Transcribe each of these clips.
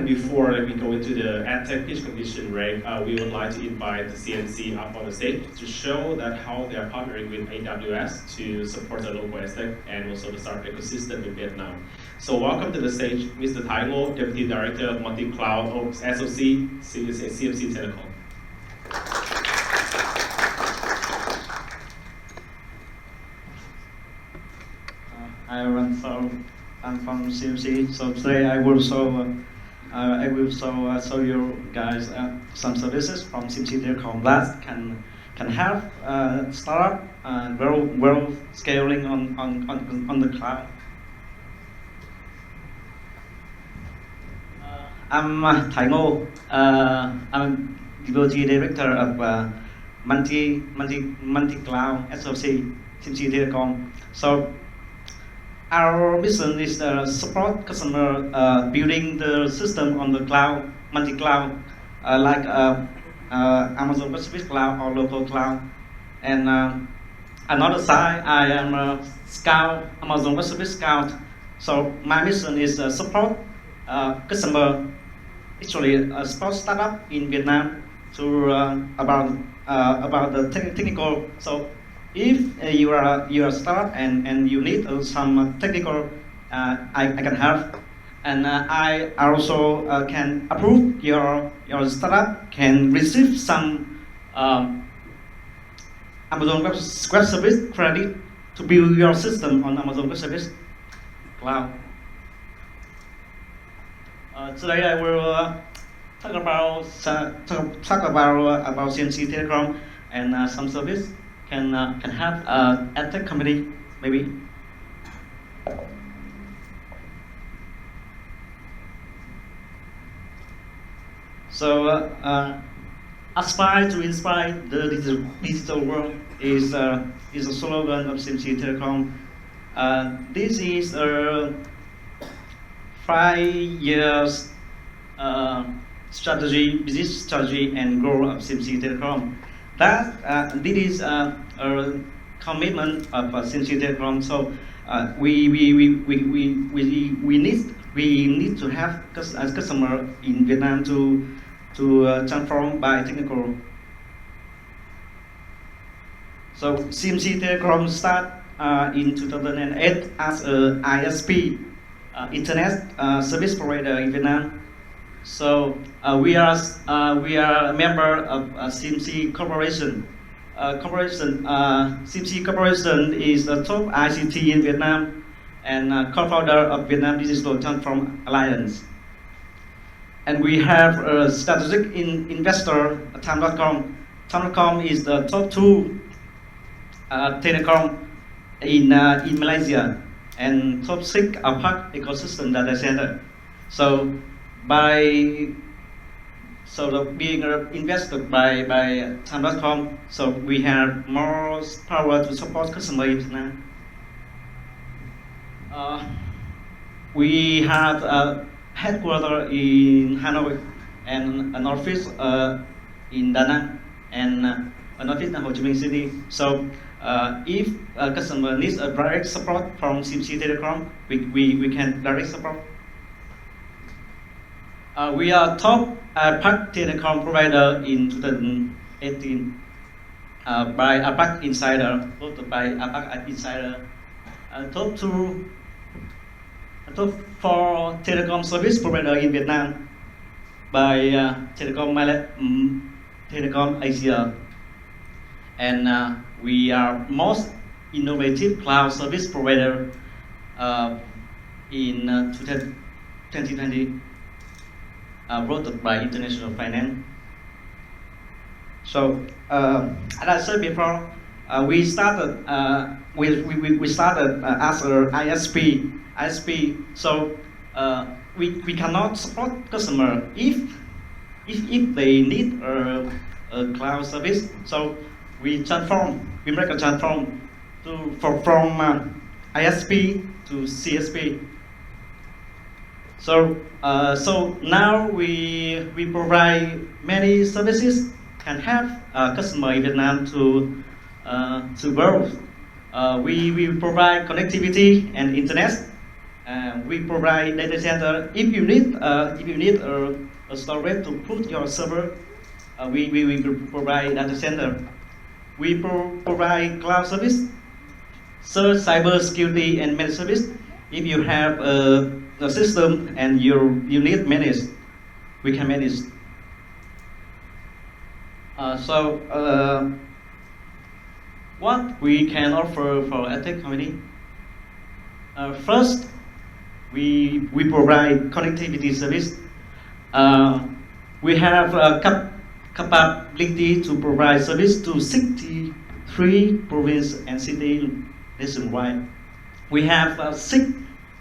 before we go into the Edtech pitch competition, right, we would like to invite the CMC up on the stage to show that how they are partnering with AWS to support the local Edtech and also the startup ecosystem in Vietnam. So welcome to the stage, Mr. Tai Ngo, Deputy Director of MutltiCloud SoC, CMC Telecom. Hi everyone, so I'm from CMC. So today I will show you guys some services from CMC Telecom that can help startup well scaling on the cloud. I'm Tai Ngo. I'm Deputy Director of MutltiCloud SoC, CMC Telecom. So our mission is to support customer building the system on the cloud, multi-cloud, like Amazon Web Service Cloud or local cloud. And another side, I am a scout, Amazon Web Service Scout. So my mission is to support customer, actually support startup in Vietnam to about the technical. So if you are a startup and you need some technical, I can help, and I also can approve your startup can receive some Amazon Web Service credit to build your system on Amazon Web Service Cloud. Today I will talk about CMC Telecom and some service can have Edtech company maybe. So aspire to inspire the digital world is a slogan of CMC Telecom. This is a 5 years business strategy and goal of CMC Telecom. This is a commitment of CMC Telecom. So we need to have as customer in Vietnam to transform by technical. So CMC Telecom start in 2008 as a ISP, Internet Service Provider in Vietnam. So we are a member of CMC Corporation. CMC Corporation is the top ICT in Vietnam and co-founder of Vietnam Digital Transform Alliance. And we have a strategic investor, Time.com. Time.com is the top 2 telecom in Malaysia and top 6 park ecosystem data center. So being invested by Time.com, so we have more power to support customers now. We have a headquarters in Hanoi and an office in Da Nang and an office in Ho Chi Minh City. So if a customer needs a direct support from CMC Telecom, we can direct support. We are top park telecom provider in 2018 by APAC Insider, voted by APAC Insider. Top 4 telecom service provider in Vietnam by Telecom Asia, and we are most innovative cloud service provider in 2020. Voted by International Finance. So, as I said before, we started as a ISP. So we cannot support customer if they need a cloud service. So we make a transform from ISP to CSP. So now we provide many services can help customer in Vietnam to grow. We provide connectivity and internet We provide data center. If you need a storage to put your server, we provide data center. We provide cloud service, search, cyber security, and managed service. If you have a system and you need manage, we can manage. What we can offer for Edtech company? First, we provide connectivity service. We have capability to provide service to 63 provinces and cities nationwide. We have 6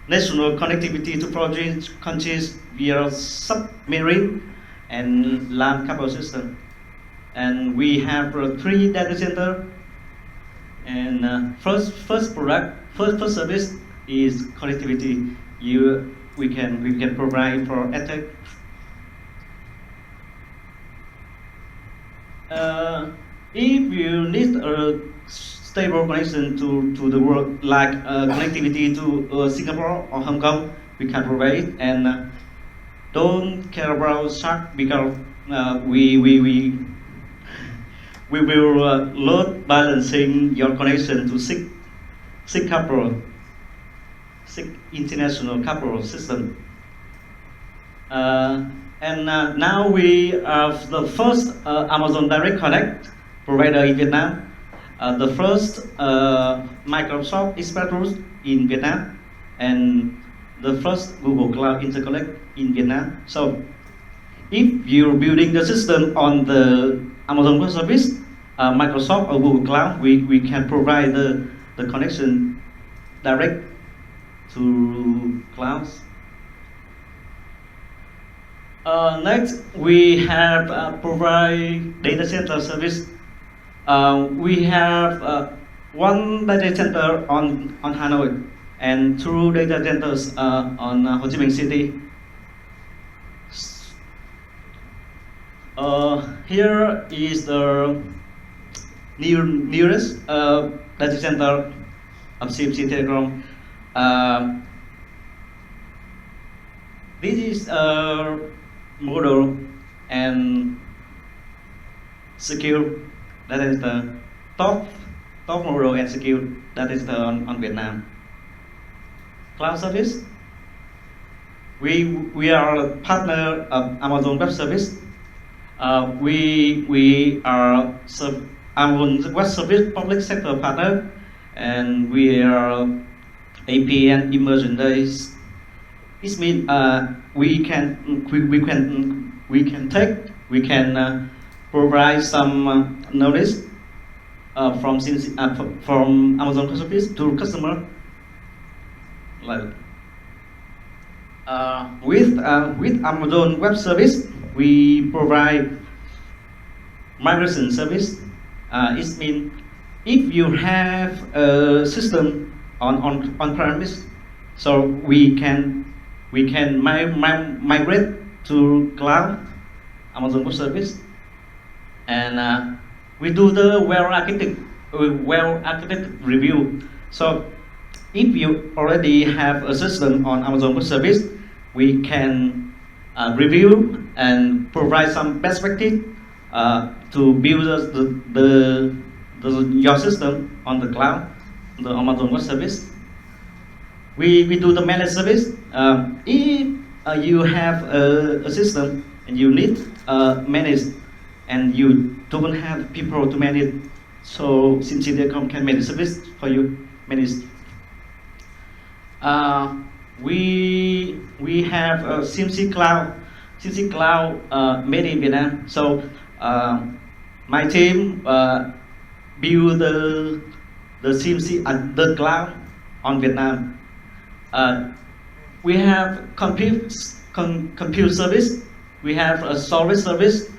national connectivity to foreign countries via submarine and land cable system. And we have 3 data center. And first service is connectivity. We can provide for Edtech. If you need a stable connection to the world, like connectivity to Singapore or Hong Kong, we can provide it. And don't care about shark, because we will load balancing your connection to 6 international couple system. Now we are the first Amazon Direct Connect provider in Vietnam, the first Microsoft Express in Vietnam, and the first Google Cloud Interconnect in Vietnam. So if you're building the system on the Amazon Web Service, Microsoft or Google Cloud, we can provide the connection direct to clouds. Next, we have provide data center service. We have 1 data center on Hanoi and 2 data centers on Ho Chi Minh City. Here is the nearest data center of CMC Telecom. This is a model and secure. That is the top model and secure. That is the on Vietnam. Cloud service. We are a partner of Amazon Web Service. We are Amazon Web Service public sector partner, and we are APN immersion days. This means we can provide some knowledge from Amazon Web Service to customer. Like with Amazon Web Service, we provide migration service. It means if you have a system on premise, so we can migrate to cloud, Amazon Web Service, and we do the well-architected review. So if you already have a system on Amazon Web Service, we can review and provide some best practice to build your system on the cloud, the Amazon Web Service. We do the managed service. If you have a system and you need manage, and you don't have people to manage, so CMC Telecom can manage service for you. Manage. We have CMC Cloud. CMC Cloud made in Vietnam. So my team build the CMC the cloud on Vietnam. We have compute service. We have a storage service.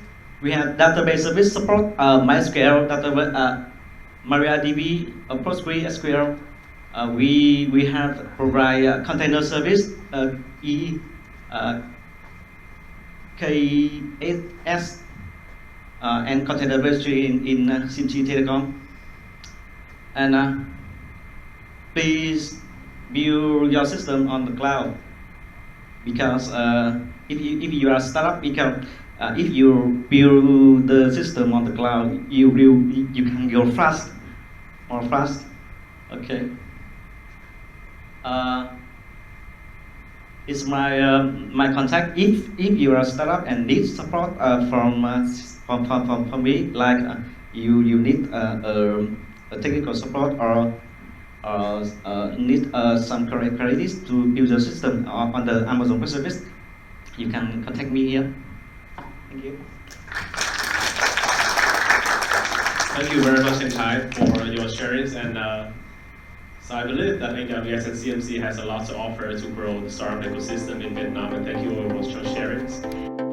We have database service support, MySQL, database, MariaDB, PostgreSQL. We have provide container service, K8S, and container registry in CMC Telecom. And please build your system on the cloud. Because if you are a startup, because if you build the system on the cloud, you can go more fast. Okay. It's my contact. If you are a startup and need support from me, like you need a technical support or need some credits to build the system on the Amazon Web Service, you can contact me here. Thank you. Thank you very much, Kai, for your sharings. And so I believe that AWS and CMC has a lot to offer to grow the startup ecosystem in Vietnam. And thank you very much for your sharings.